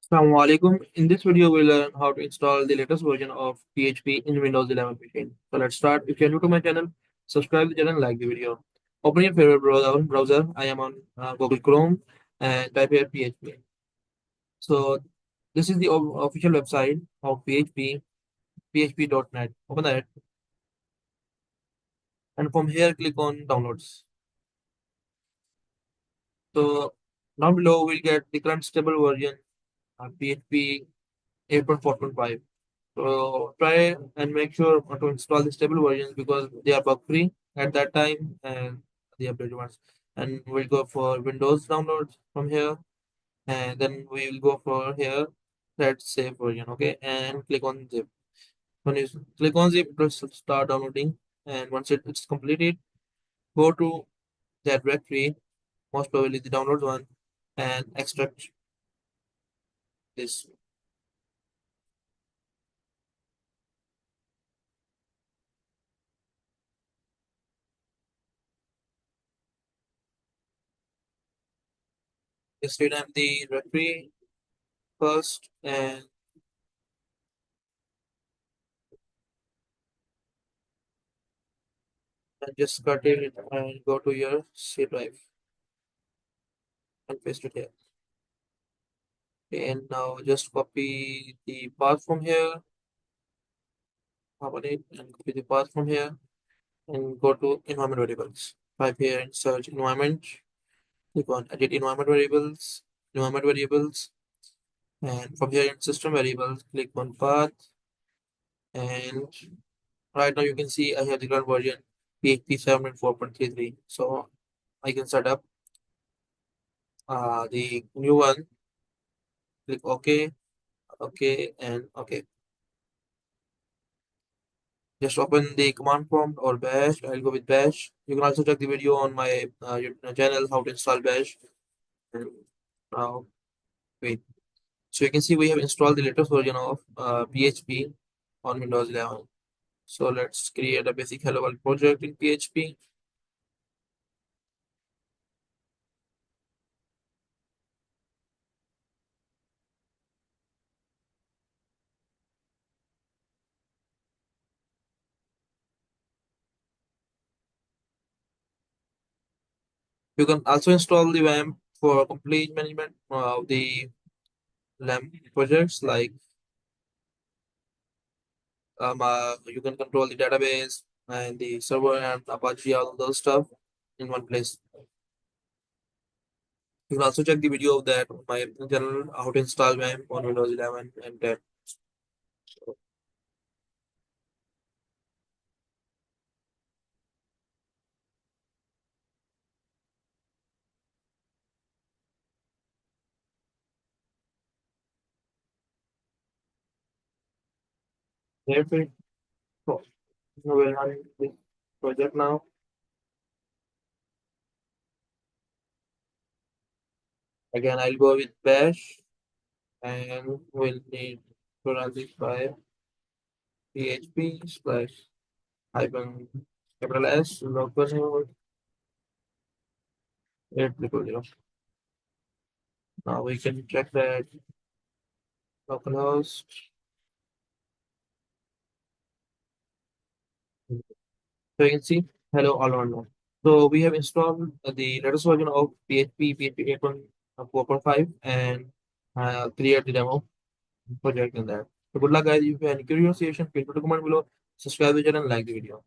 Assalamualaikum. In this video, we'll learn how to install the latest version of PHP in Windows 11 machine. So let's start. If you're new to my channel, subscribe the channel and like the video. Open your favorite browser. I am on Google Chrome and type here PHP. So this is the official website of PHP, php.net. Open that and from here click on downloads. So down below we'll get the current stable version PHP 8.4.5. So try and make sure to install the stable versions because they are bug free at that time and the updated ones. And we'll go for Windows downloads from here, and then we will go for here that save version. Okay, and click on zip. When you click on zip, it will start downloading. And once it's completed, go to that directory, most probably the downloads one, and extract this. Just rename the directory first and just cut it and go to your C drive and paste it here. Okay, and now just copy the path from here, open it, and copy the path from here, and go to environment variables. Type here and search environment. Click on edit environment variables, and from here in system variables, click on path. And right now you can see I have the current version PHP 7.4.33. So I can set up the new one. Click OK, OK, and OK. Just open the command prompt or bash. I'll go with bash. You can also check the video on my channel how to install bash. And now wait. So you can see we have installed the latest version of PHP on Windows 11. So let's create a basic hello world project in PHP. You can also install the WAMP for complete management of the LAMP projects like you can control the database and the server and Apache, all those stuff in one place. You can also check the video of that on my channel, how to install WAMP on Windows 11 and 10. So, therefore, so, we'll run this project now. Again, I'll go with bash and we'll need to run this by php slash hyphen capital S local 8000. Now we can check that localhost. So you can see hello all on one. So we have installed the latest version of PHP 8.4.5 and create the demo project in that. So good luck guys. If you have any curious question, feel free to comment below, subscribe the channel and like the video.